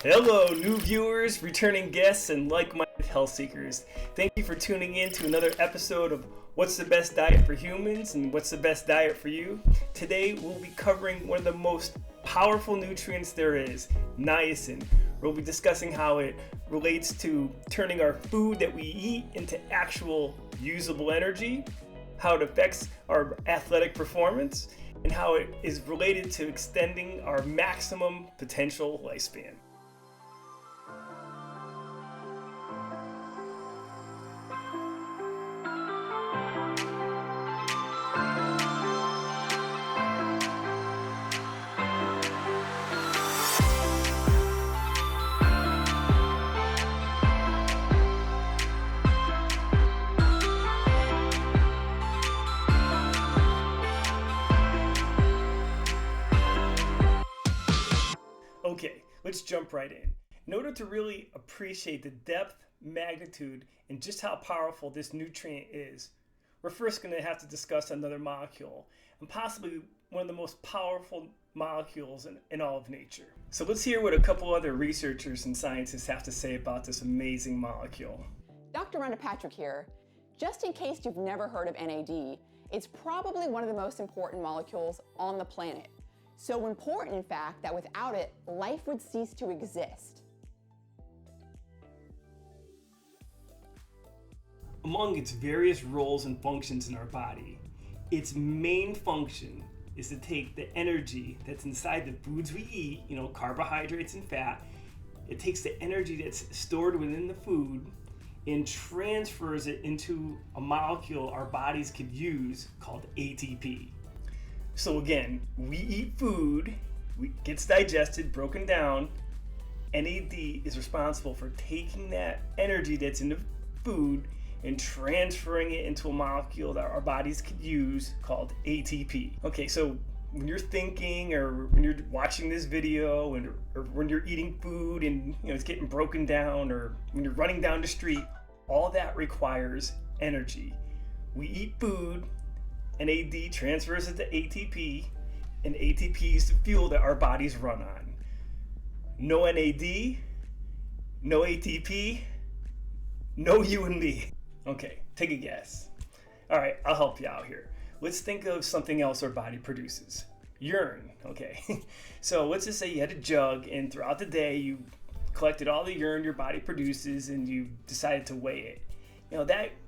Hello, new viewers, returning guests, and like-minded health seekers. Thank you for tuning in to another episode of What's the Best Diet for Humans and What's the Best Diet for You? Today, we'll be covering one of the most powerful nutrients there is, niacin. We'll be discussing how it relates to turning our food that we eat into actual usable energy, how it affects our athletic performance, and how it is related to extending our maximum potential lifespan. Okay, let's jump right in. In order to really appreciate the depth, magnitude, and just how powerful this nutrient is, we're first going to have to discuss another molecule, and possibly one of the most powerful molecules in all of nature. So let's hear what a couple other researchers and scientists have to say about this amazing molecule. Dr. Rhonda Patrick here. Just in case you've never heard of NAD, it's probably one of the most important molecules on the planet. So important, in fact, that without it, life would cease to exist. Among its various roles and functions in our body, its main function is to take the energy that's inside the foods we eat, carbohydrates and fat. It takes the energy that's stored within the food and transfers it into a molecule our bodies could use called ATP. So again, we eat food, it gets digested, broken down. NAD is responsible for taking that energy that's in the food and transferring it into a molecule that our bodies could use called ATP. Okay, so when you're thinking or when you're watching this video or when you're eating food and it's getting broken down, or when you're running down the street, all that requires energy. We eat food, NAD transfers it to ATP, and ATP is the fuel that our bodies run on. No NAD, no ATP, no you and me. Okay, take a guess. All right, I'll help you out here. Let's think of something else our body produces. Urine, okay. So let's just say you had a jug, and throughout the day you collected all the urine your body produces and you decided to weigh it.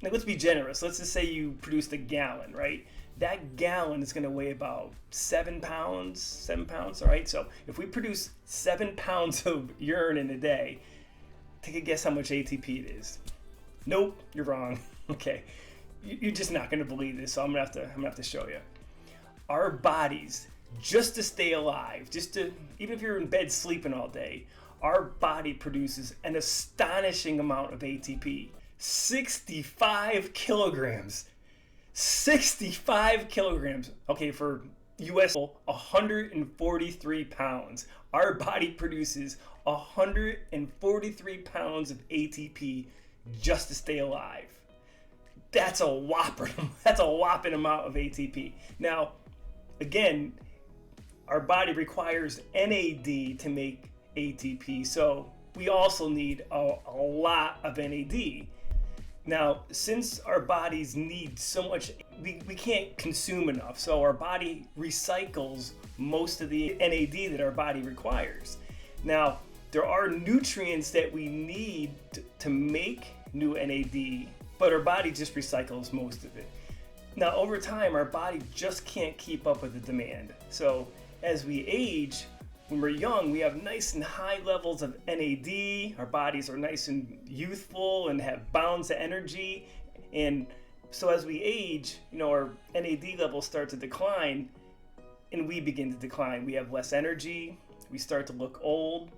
Let's be generous. Let's just say you produced a gallon, right? That gallon is going to weigh about 7 pounds, all right? So if we produce 7 pounds of urine in a day, take a guess how much ATP it is. Nope, you're wrong. Okay, you're just not going to believe this, so I'm going to have to show you. Our bodies, just to stay alive, even if you're in bed sleeping all day, our body produces an astonishing amount of ATP. 65 kilograms. 65 kilograms. Okay, for US, 143 pounds. Our body produces 143 pounds of ATP just to stay alive. That's a whopping amount of ATP. Now, again, our body requires NAD to make ATP, so we also need a lot of NAD. Now, since our bodies need so much, we can't consume enough, so our body recycles most of the NAD that our body requires. Now, there are nutrients that we need to make new NAD, but our body just recycles most of it. Now, over time, our body just can't keep up with the demand. So, as we age, when we're young, we have nice and high levels of NAD. Our bodies are nice and youthful and have bounds of energy. And so as we age, our NAD levels start to decline, and we begin to decline. We have less energy. We start to look old.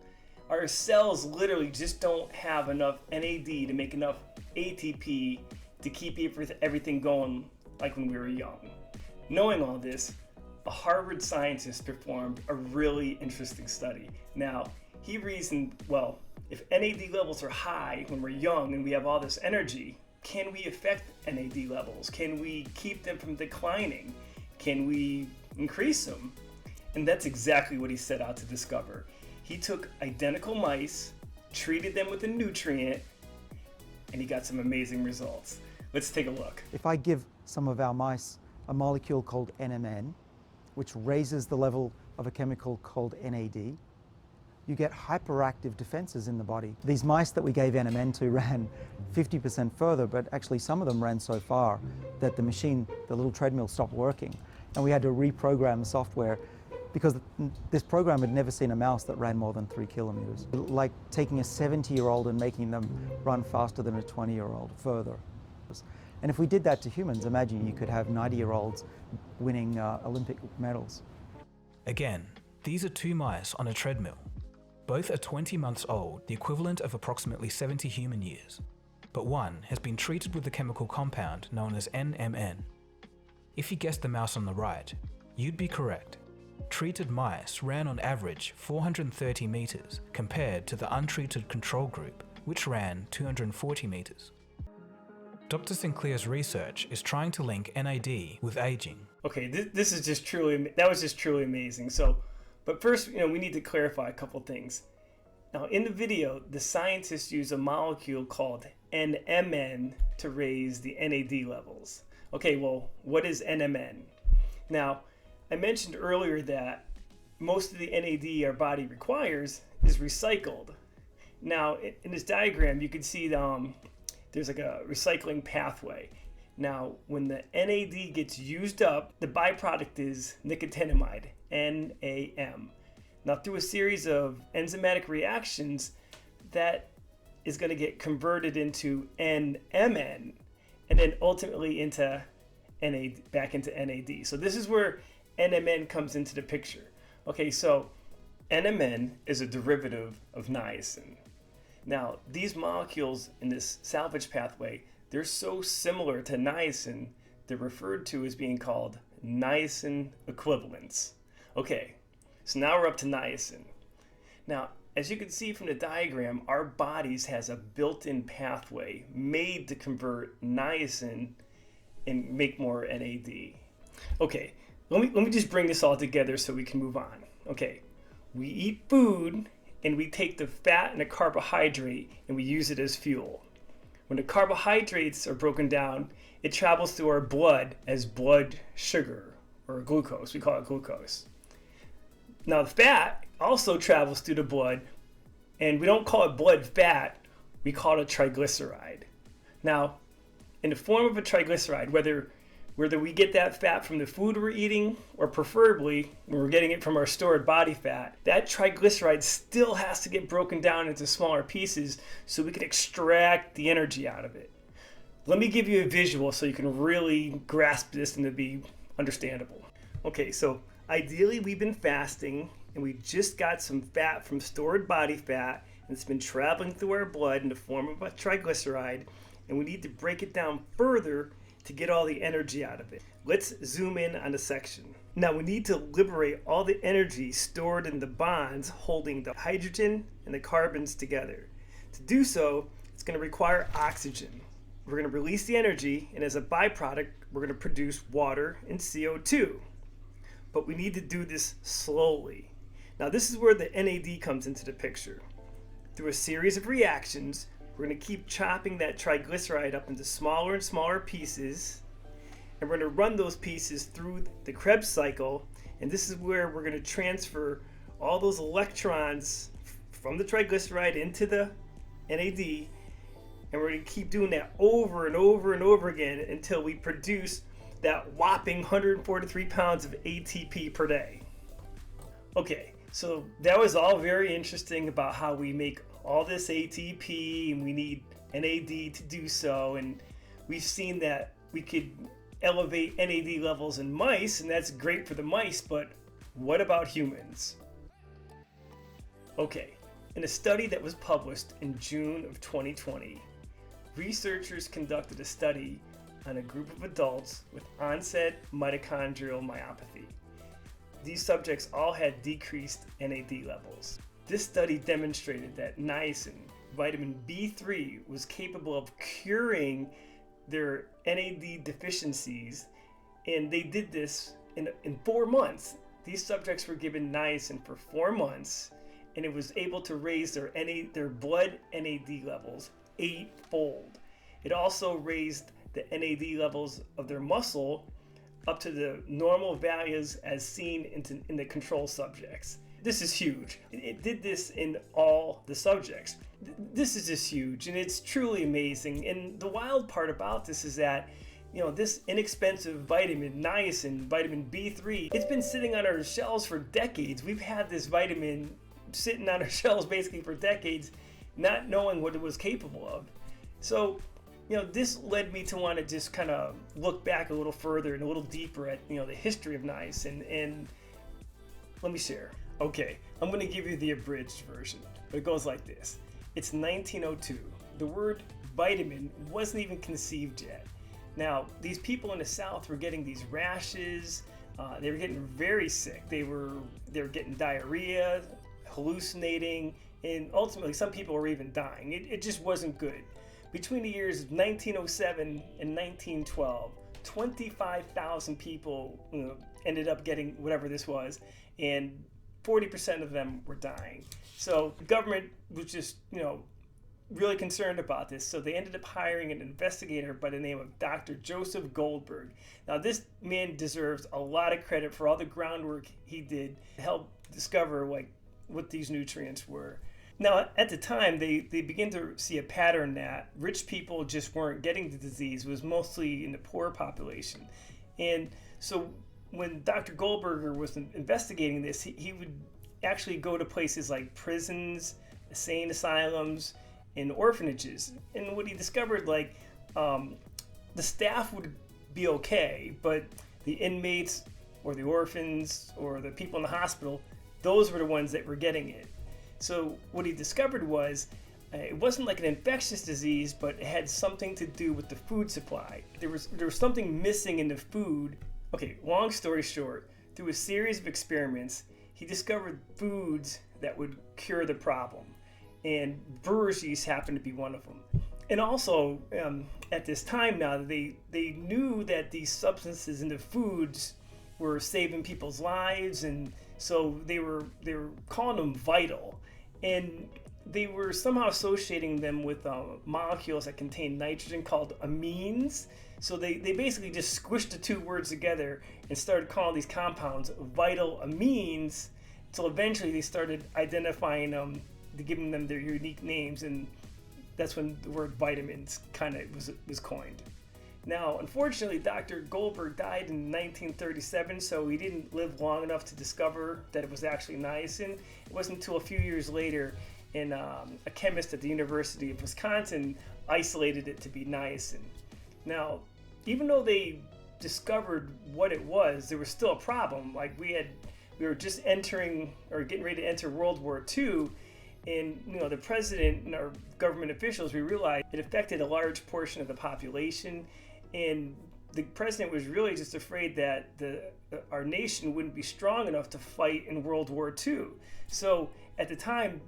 Our cells literally just don't have enough NAD to make enough ATP to keep everything going like when we were young. Knowing all this, a Harvard scientist performed a really interesting study. Now, he reasoned, if NAD levels are high when we're young and we have all this energy, can we affect NAD levels? Can we keep them from declining? Can we increase them? And that's exactly what he set out to discover. He took identical mice, treated them with a nutrient, and he got some amazing results. Let's take a look. If I give some of our mice a molecule called NMN, which raises the level of a chemical called NAD, you get hyperactive defenses in the body. These mice that we gave NMN to ran 50% further, but actually some of them ran so far that the machine, the little treadmill, stopped working. And we had to reprogram the software because this program had never seen a mouse that ran more than 3 kilometers. Like taking a 70-year-old and making them run faster than a 20-year-old further. And if we did that to humans, imagine you could have 90-year-olds winning Olympic medals. Again, these are 2 mice on a treadmill. Both are 20 months old, the equivalent of approximately 70 human years. But one has been treated with the chemical compound known as NMN. If you guessed the mouse on the right, you'd be correct. Treated mice ran on average 430 meters compared to the untreated control group, which ran 240 meters. Dr. Sinclair's research is trying to link NAD with aging. Okay, this is just truly, that was just truly amazing. But first, we need to clarify a couple things. Now, in the video, the scientists use a molecule called NMN to raise the NAD levels. Okay, well, what is NMN? Now, I mentioned earlier that most of the NAD our body requires is recycled. Now, in this diagram, you can see there's like a recycling pathway. Now, when the NAD gets used up, the byproduct is nicotinamide, NAM. Now, through a series of enzymatic reactions, that is going to get converted into NMN, and then ultimately into NAD, back into NAD. So this is where NMN comes into the picture. Okay, so NMN is a derivative of niacin. Now, these molecules in this salvage pathway, they're so similar to niacin, they're referred to as being called niacin equivalents. Okay, so now we're up to niacin. Now, as you can see from the diagram, our bodies has a built-in pathway made to convert niacin and make more NAD. Okay, let me just bring this all together so we can move on. Okay, we eat food and we take the fat and the carbohydrate and we use it as fuel. When the carbohydrates are broken down, it travels through our blood as blood sugar or glucose. We call it glucose. Now the fat also travels through the blood, and we don't call it blood fat, we call it a triglyceride. Now, in the form of a triglyceride, whether we get that fat from the food we're eating, or preferably when we're getting it from our stored body fat, that triglyceride still has to get broken down into smaller pieces so we can extract the energy out of it. Let me give you a visual so you can really grasp this and to be understandable. Okay, so ideally we've been fasting and we just got some fat from stored body fat, and it's been traveling through our blood in the form of a triglyceride, and we need to break it down further to get all the energy out of it. Let's zoom in on a section. Now we need to liberate all the energy stored in the bonds holding the hydrogen and the carbons together. To do so, it's going to require oxygen. We're going to release the energy, and as a byproduct, we're going to produce water and CO2. But we need to do this slowly. Now this is where the NAD comes into the picture. Through a series of reactions, we're going to keep chopping that triglyceride up into smaller and smaller pieces, and we're going to run those pieces through the Krebs cycle, and this is where we're going to transfer all those electrons from the triglyceride into the NAD, and we're going to keep doing that over and over and over again until we produce that whopping 143 pounds of ATP per day. Okay, so that was all very interesting about how we make all this ATP, and we need NAD to do so, and we've seen that we could elevate NAD levels in mice, and that's great for the mice, but what about humans? Okay, in a study that was published in June of 2020, researchers conducted a study on a group of adults with onset mitochondrial myopathy. These subjects all had decreased NAD levels. This study demonstrated that niacin, vitamin B3, was capable of curing their NAD deficiencies, and they did this in 4 months. These subjects were given niacin for 4 months, and it was able to raise their blood NAD levels 8-fold. It also raised the NAD levels of their muscle up to the normal values as seen in the control subjects. This is huge. It did this in all the subjects. This is just huge, and it's truly amazing. And the wild part about this is that, this inexpensive vitamin, niacin, vitamin B3, it's been sitting on our shelves for decades. We've had this vitamin sitting on our shelves basically for decades, not knowing what it was capable of. So, this led me to want to just kind of look back a little further and a little deeper at, the history of niacin. And let me share. Okay, I'm going to give you the abridged version, but it goes like this. It's 1902. The word vitamin wasn't even conceived yet. Now, these people in the South were getting these rashes. They were getting very sick. They were getting diarrhea, hallucinating, and ultimately some people were even dying. It just wasn't good. Between the years of 1907 and 1912, 25,000 people ended up getting whatever this was, and 40% of them were dying. So the government was just, really concerned about this. So they ended up hiring an investigator by the name of Dr. Joseph Goldberg. Now this man deserves a lot of credit for all the groundwork he did to help discover what these nutrients were. Now, at the time, they began to see a pattern that rich people just weren't getting the disease. It was mostly in the poor population. And so when Dr. Goldberger was investigating this, he would actually go to places like prisons, insane asylums, and orphanages. And what he discovered, the staff would be okay, but the inmates or the orphans or the people in the hospital, those were the ones that were getting it. So what he discovered was it wasn't like an infectious disease, but it had something to do with the food supply. There was something missing in the food. Okay, long story short, through a series of experiments, he discovered foods that would cure the problem. And brewer's yeast happened to be one of them. And also, at this time now, they knew that these substances in the foods were saving people's lives, and so they were calling them vital. And they were somehow associating them with molecules that contain nitrogen called amines. So they basically just squished the two words together and started calling these compounds vital amines, until eventually they started identifying them, giving them their unique names, and that's when the word vitamins kind of was coined. Now, unfortunately, Dr. Goldberg died in 1937, so he didn't live long enough to discover that it was actually niacin. It wasn't until a few years later, and a chemist at the University of Wisconsin isolated it to be niacin. Now, even though they discovered what it was, there was still a problem. We were just entering or getting ready to enter World War II, and the president and our government officials, we realized it affected a large portion of the population, and the president was really just afraid that our nation wouldn't be strong enough to fight in World War II. So at the time,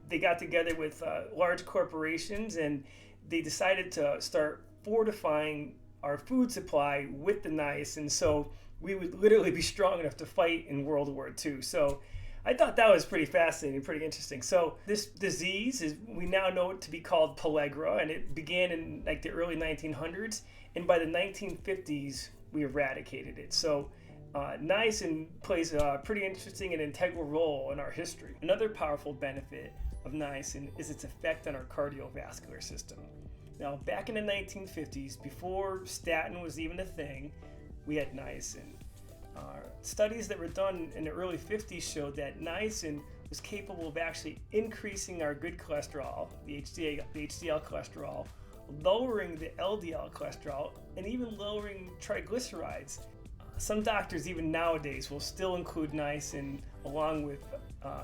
they got together with large corporations, and they decided to start fortifying our food supply with the niacin, so we would literally be strong enough to fight in World War II. So I thought that was pretty fascinating, pretty interesting. So this disease we now know it to be called pellagra, and it began in the early 1900s, and by the 1950s we eradicated it. So niacin plays a pretty interesting and integral role in our history. Another powerful benefit of niacin is its effect on our cardiovascular system. Now, back in the 1950s, before statin was even a thing, we had niacin. Studies that were done in the early 50s showed that niacin was capable of actually increasing our good cholesterol, the HDL cholesterol, lowering the LDL cholesterol, and even lowering triglycerides. Some doctors, even nowadays, will still include niacin along with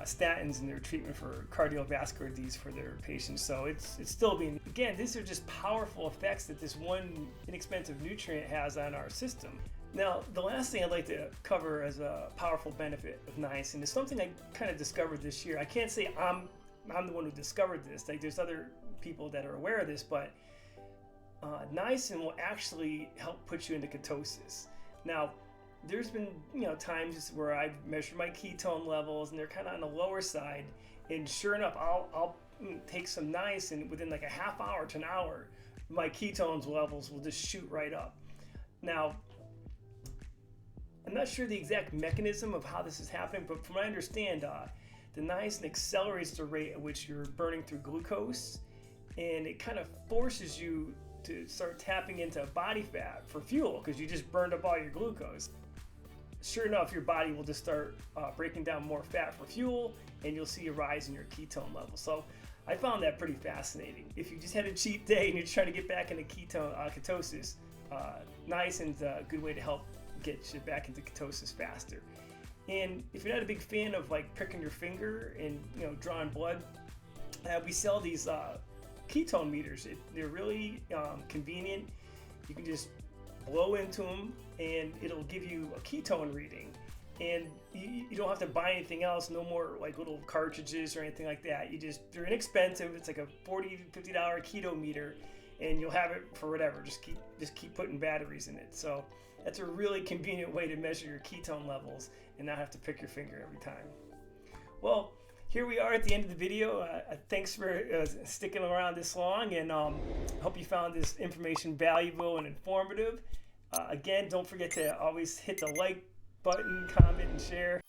statins in their treatment for cardiovascular disease for their patients. So it's still being, again, these are just powerful effects that this one inexpensive nutrient has on our system. Now, the last thing I'd like to cover as a powerful benefit of niacin is something I kind of discovered this year. I can't say I'm the one who discovered this. There's other people that are aware of this, but niacin will actually help put you into ketosis. Now, there's been, times where I've measured my ketone levels and they're kind of on the lower side, and sure enough, I'll take some niacin within like a half hour to an hour, my ketones levels will just shoot right up. Now, I'm not sure the exact mechanism of how this is happening, but from what I understand, the niacin accelerates the rate at which you're burning through glucose, and it kind of forces you to start tapping into body fat for fuel because you just burned up all your glucose. Sure enough, your body will just start breaking down more fat for fuel, and you'll see a rise in your ketone levels. So I found that pretty fascinating. If you just had a cheat day and you're trying to get back into ketosis, niacin's a good way to help get you back into ketosis faster. And if you're not a big fan of like pricking your finger and drawing blood, we sell these ketone meters. They're really convenient. You can just blow into them and it'll give you a ketone reading, and you don't have to buy anything else. No more like little cartridges or anything like that. They're inexpensive. It's like a $40 to $50 keto meter, and you'll have it for whatever. Just keep putting batteries in it. So that's a really convenient way to measure your ketone levels and not have to pick your finger every time. Well, here we are at the end of the video. Thanks for sticking around this long, and hope you found this information valuable and informative. Again, don't forget to always hit the like button, comment, and share.